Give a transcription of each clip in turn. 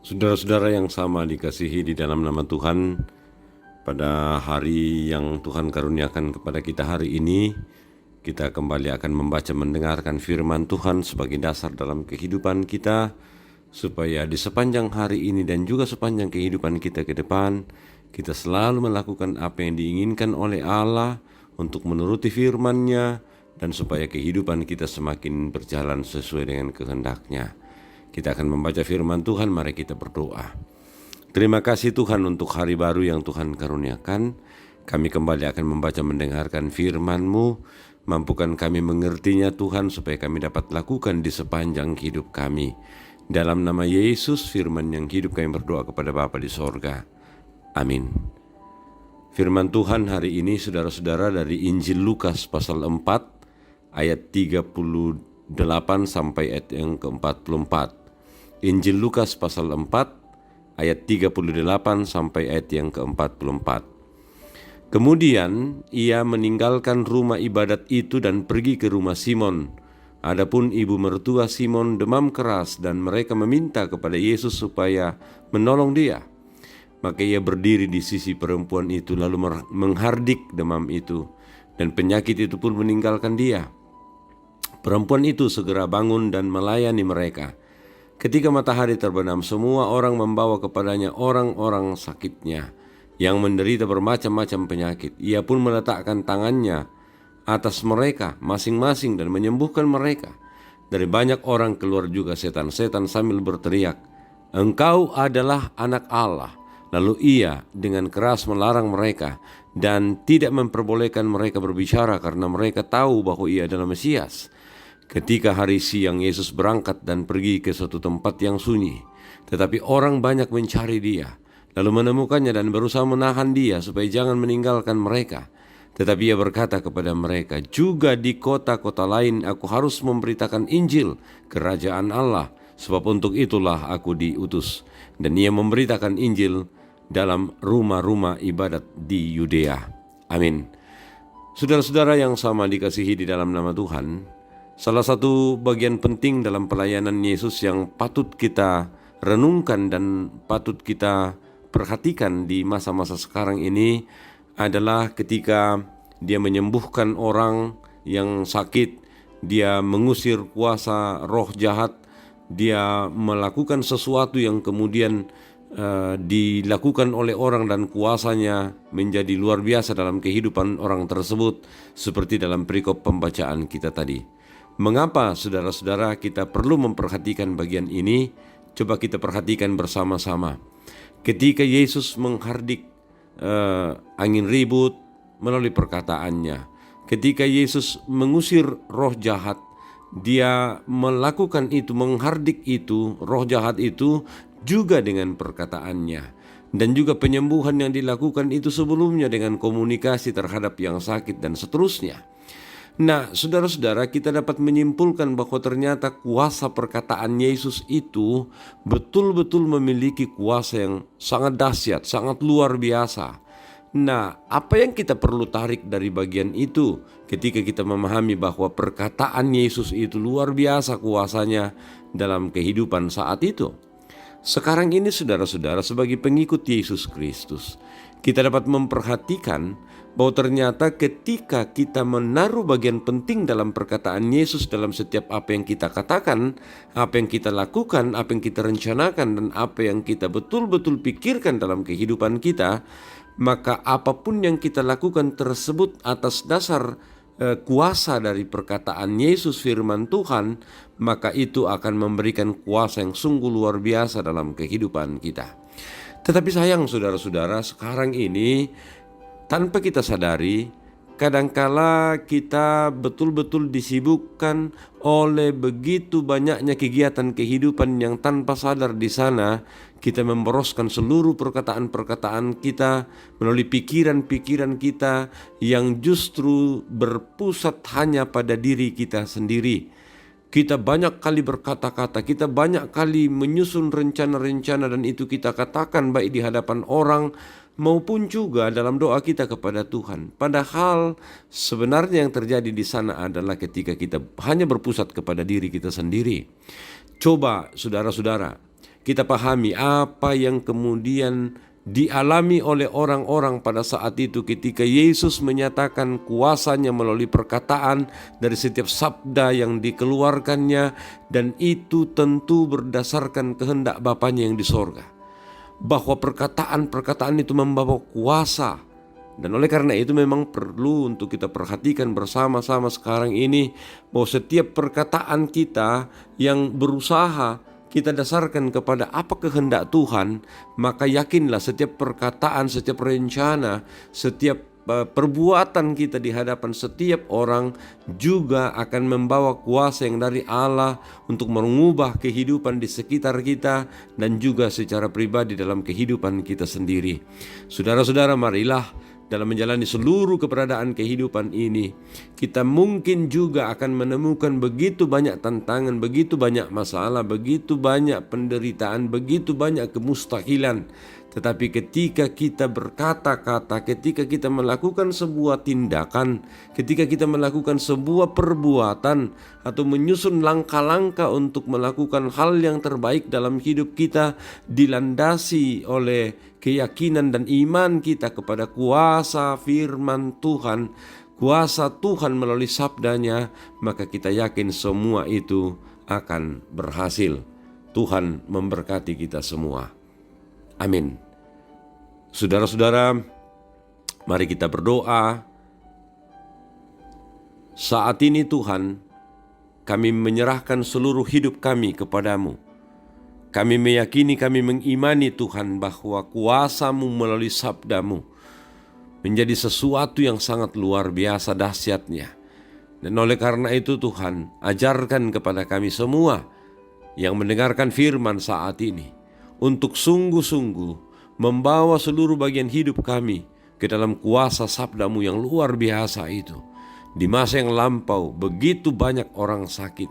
Saudara-saudara yang sama dikasihi di dalam nama Tuhan, pada hari yang Tuhan karuniakan kepada kita hari ini, kita kembali akan membaca mendengarkan firman Tuhan sebagai dasar dalam kehidupan kita, supaya di sepanjang hari ini dan juga sepanjang kehidupan kita ke depan, kita selalu melakukan apa yang diinginkan oleh Allah untuk menuruti firman-Nya, dan supaya kehidupan kita semakin berjalan sesuai dengan kehendak-Nya. Kita akan membaca firman Tuhan, mari kita berdoa. Terima kasih Tuhan untuk hari baru yang Tuhan karuniakan. Kami kembali akan membaca mendengarkan firman-Mu. Mampukan kami mengertinya Tuhan, supaya kami dapat lakukan di sepanjang hidup kami. Dalam nama Yesus, firman yang hidup, kami berdoa kepada Bapa di sorga. Amin. Firman Tuhan hari ini saudara-saudara dari Injil Lukas pasal 4 ayat 38 sampai ayat yang ke-44. Injil Lukas pasal 4 ayat 38 sampai ayat yang ke-44. Kemudian ia meninggalkan rumah ibadat itu dan pergi ke rumah Simon. Adapun ibu mertua Simon demam keras, dan mereka meminta kepada Yesus supaya menolong dia. Maka ia berdiri di sisi perempuan itu lalu menghardik demam itu, dan penyakit itu pun meninggalkan dia. Perempuan itu segera bangun dan melayani mereka. Ketika matahari terbenam, semua orang membawa kepadanya orang-orang sakitnya yang menderita bermacam-macam penyakit. Ia pun meletakkan tangannya atas mereka masing-masing dan menyembuhkan mereka. Dari banyak orang keluar juga setan-setan sambil berteriak, "Engkau adalah anak Allah." Lalu ia dengan keras melarang mereka dan tidak memperbolehkan mereka berbicara, karena mereka tahu bahwa ia adalah Mesias. Ketika hari siang, Yesus berangkat dan pergi ke suatu tempat yang sunyi. Tetapi orang banyak mencari dia, lalu menemukannya dan berusaha menahan dia supaya jangan meninggalkan mereka. Tetapi ia berkata kepada mereka, "Juga di kota-kota lain aku harus memberitakan Injil kerajaan Allah, sebab untuk itulah aku diutus." Dan ia memberitakan Injil dalam rumah-rumah ibadat di Yudea. Amin. Saudara-saudara yang sama dikasihi di dalam nama Tuhan, salah satu bagian penting dalam pelayanan Yesus yang patut kita renungkan dan patut kita perhatikan di masa-masa sekarang ini adalah ketika dia menyembuhkan orang yang sakit, dia mengusir kuasa roh jahat, dia melakukan sesuatu yang kemudian dilakukan oleh orang dan kuasanya menjadi luar biasa dalam kehidupan orang tersebut, seperti dalam perikop pembacaan kita tadi. Mengapa saudara-saudara kita perlu memperhatikan bagian ini? Coba kita perhatikan bersama-sama. Ketika Yesus menghardik angin ribut melalui perkataannya, ketika Yesus mengusir roh jahat, dia melakukan itu, menghardik itu, roh jahat itu juga dengan perkataannya. Dan juga penyembuhan yang dilakukan itu sebelumnya dengan komunikasi terhadap yang sakit dan seterusnya. Nah, saudara-saudara, kita dapat menyimpulkan bahwa ternyata kuasa perkataan Yesus itu betul-betul memiliki kuasa yang sangat dahsyat, sangat luar biasa. Nah, apa yang kita perlu tarik dari bagian itu ketika kita memahami bahwa perkataan Yesus itu luar biasa kuasanya dalam kehidupan saat itu? Sekarang ini saudara-saudara, sebagai pengikut Yesus Kristus, kita dapat memperhatikan bahwa ternyata ketika kita menaruh bagian penting dalam perkataan Yesus dalam setiap apa yang kita katakan, apa yang kita lakukan, apa yang kita rencanakan, dan apa yang kita betul-betul pikirkan dalam kehidupan kita, maka apapun yang kita lakukan tersebut atas dasar kuasa dari perkataan Yesus firman Tuhan, maka itu akan memberikan kuasa yang sungguh luar biasa dalam kehidupan kita. Tetapi sayang saudara-saudara, sekarang ini tanpa kita sadari, kadangkala kita betul-betul disibukkan oleh begitu banyaknya kegiatan kehidupan yang tanpa sadar di sana kita memboroskan seluruh perkataan-perkataan kita melalui pikiran-pikiran kita yang justru berpusat hanya pada diri kita sendiri. Kita banyak kali berkata-kata, kita banyak kali menyusun rencana-rencana, dan itu kita katakan baik di hadapan orang maupun juga dalam doa kita kepada Tuhan. Padahal sebenarnya yang terjadi di sana adalah ketika kita hanya berpusat kepada diri kita sendiri. Coba saudara-saudara, kita pahami apa yang kemudian dialami oleh orang-orang pada saat itu ketika Yesus menyatakan kuasanya melalui perkataan dari setiap sabda yang dikeluarkannya, dan itu tentu berdasarkan kehendak Bapanya yang di sorga, bahwa perkataan-perkataan itu membawa kuasa. Dan oleh karena itu memang perlu untuk kita perhatikan bersama-sama sekarang ini, bahwa setiap perkataan kita yang berusaha kita dasarkan kepada apa kehendak Tuhan, maka yakinlah setiap perkataan, setiap rencana, setiap perbuatan kita di hadapan setiap orang juga akan membawa kuasa yang dari Allah untuk mengubah kehidupan di sekitar kita dan juga secara pribadi dalam kehidupan kita sendiri. Saudara-saudara, marilah dalam menjalani seluruh keberadaan kehidupan ini, kita mungkin juga akan menemukan begitu banyak tantangan, begitu banyak masalah, begitu banyak penderitaan, begitu banyak kemustahilan. Tetapi ketika kita berkata-kata, ketika kita melakukan sebuah tindakan, ketika kita melakukan sebuah perbuatan atau menyusun langkah-langkah untuk melakukan hal yang terbaik dalam hidup kita, dilandasi oleh keyakinan dan iman kita kepada kuasa firman Tuhan, kuasa Tuhan melalui sabdanya, maka kita yakin semua itu akan berhasil. Tuhan memberkati kita semua. Amin. Saudara-saudara, mari kita berdoa. Saat ini Tuhan, kami menyerahkan seluruh hidup kami kepadamu. Kami meyakini, kami mengimani Tuhan bahwa kuasa-Mu melalui sabda-Mu menjadi sesuatu yang sangat luar biasa dahsyatnya. Dan oleh karena itu Tuhan, ajarkan kepada kami semua yang mendengarkan firman saat ini untuk sungguh-sungguh membawa seluruh bagian hidup kami ke dalam kuasa sabda-Mu yang luar biasa itu. Di masa yang lampau, begitu banyak orang sakit,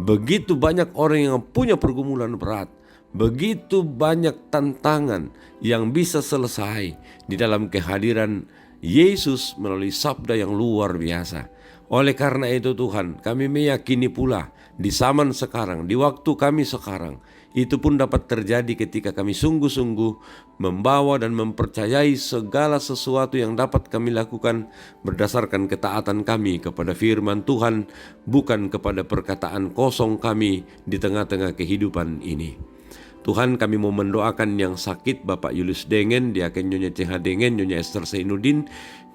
begitu banyak orang yang punya pergumulan berat, begitu banyak tantangan yang bisa selesai di dalam kehadiran Yesus melalui sabda yang luar biasa. Oleh karena itu Tuhan, kami meyakini pula di zaman sekarang, di waktu kami sekarang, itu pun dapat terjadi ketika kami sungguh-sungguh membawa dan mempercayai segala sesuatu yang dapat kami lakukan berdasarkan ketaatan kami kepada firman Tuhan, bukan kepada perkataan kosong kami di tengah-tengah kehidupan ini. Tuhan, kami mau mendoakan yang sakit, Bapak Julius Dengen, Diaken Nyonya CH Dengen, Nyonya Esther Seinudin,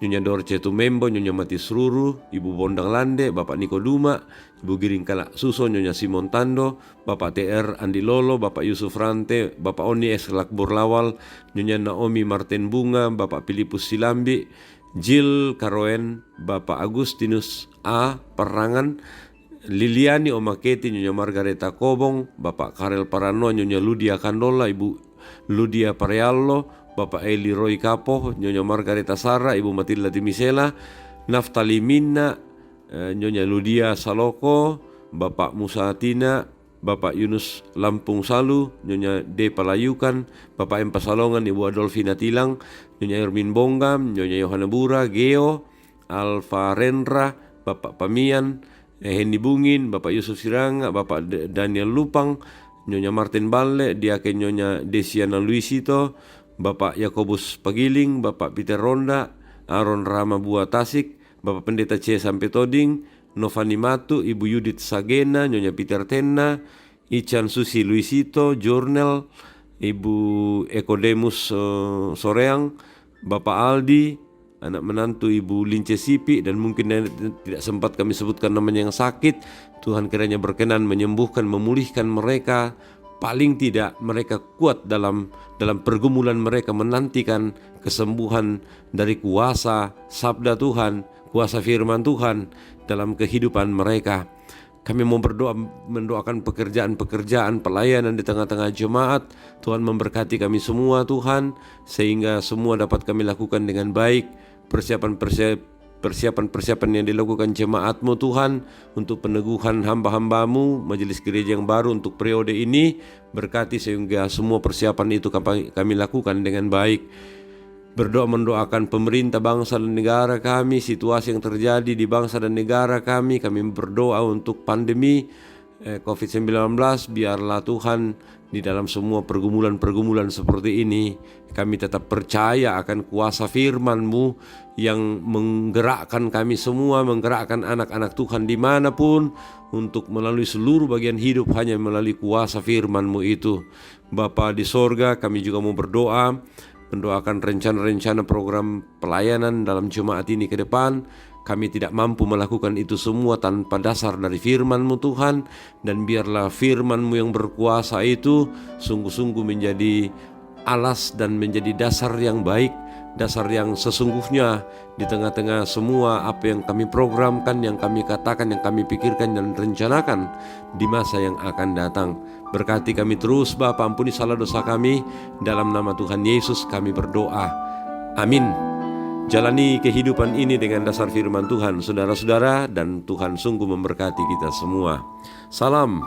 Nyonya Dorce Tumembo, Nyonya Matis Ruru, Ibu Bondang Lande, Bapak Niko Duma, Ibu Giring Kalak Suso, Nyonya Simon Tando, Bapak TR Andi Lolo, Bapak Yusuf Rante, Bapak Oni Eskelak Borlawal, Nyonya Naomi Martin Bunga, Bapak Filipus Silambi, Jill Karoen, Bapak Agustinus A. Perangan, Liliani Omaketi, Nyonya Margareta Kobong, Bapak Karel Parano, Nyonya Ludia Kandola, Ibu Ludia Pareallo, Bapak Eli Roy Kapo, Nyonya Margareta Sara, Ibu Matilda Timisela, Naftali Minna, Nyonya Ludia Saloko, Bapak Musa Atina, Bapak Yunus Lampung Salu, Nyonya D. Palayukan, Bapak M. Pasalongan, Ibu Adolfina Tilang, Nyonya Ermin Bonggam, Nyonya Yohana Bura, Geo, Alfa Rendra, Bapak Pamian, Hendy Bungin, Bapak Yusuf Siranga, Bapak Daniel Lupang, Nyonya Martin Balle, Diaken Nyonya Desiana Luisito, Bapak Yakobus Pagiling, Bapak Peter Ronda, Aaron Rama Bua Tasik, Bapak Pendeta C. Sampai Toding, Novani Matu, Ibu Yudit Sagena, Nyonya Peter Tenna, Ichan Susi Luisito, Jurnal, Ibu Ekodemus Soreang, Bapak Aldi, anak menantu Ibu Lince Sipi, dan mungkin tidak sempat kami sebutkan namanya yang sakit. Tuhan kiranya berkenan menyembuhkan, memulihkan mereka. Paling tidak mereka kuat dalam pergumulan mereka menantikan kesembuhan dari kuasa sabda Tuhan, kuasa firman Tuhan dalam kehidupan mereka. Kami mau mendoakan pekerjaan-pekerjaan pelayanan di tengah-tengah jemaat. Tuhan memberkati kami semua Tuhan, sehingga semua dapat kami lakukan dengan baik. Persiapan yang dilakukan jemaat-Mu Tuhan untuk peneguhan hamba-hamba-Mu, majelis gereja yang baru untuk periode ini, berkati sehingga semua persiapan itu kami lakukan dengan baik. Berdoa mendoakan pemerintah bangsa dan negara kami, situasi yang terjadi di bangsa dan negara kami berdoa untuk pandemi COVID-19, biarlah Tuhan di dalam semua pergumulan-pergumulan seperti ini, kami tetap percaya akan kuasa firman-Mu yang menggerakkan kami semua, menggerakkan anak-anak Tuhan dimanapun, untuk melalui seluruh bagian hidup hanya melalui kuasa firman-Mu itu. Bapa di sorga, kami juga mau berdoa, mendoakan rencana-rencana program pelayanan dalam jemaat ini ke depan. Kami tidak mampu melakukan itu semua tanpa dasar dari firman-Mu Tuhan, dan biarlah firman-Mu yang berkuasa itu sungguh-sungguh menjadi alas dan menjadi dasar yang baik, dasar yang sesungguhnya di tengah-tengah semua apa yang kami programkan, yang kami katakan, yang kami pikirkan dan rencanakan di masa yang akan datang. Berkati kami terus Bapa, ampuni salah dosa kami, dalam nama Tuhan Yesus kami berdoa, amin. Jalani kehidupan ini dengan dasar firman Tuhan, saudara-saudara, dan Tuhan sungguh memberkati kita semua. Salam.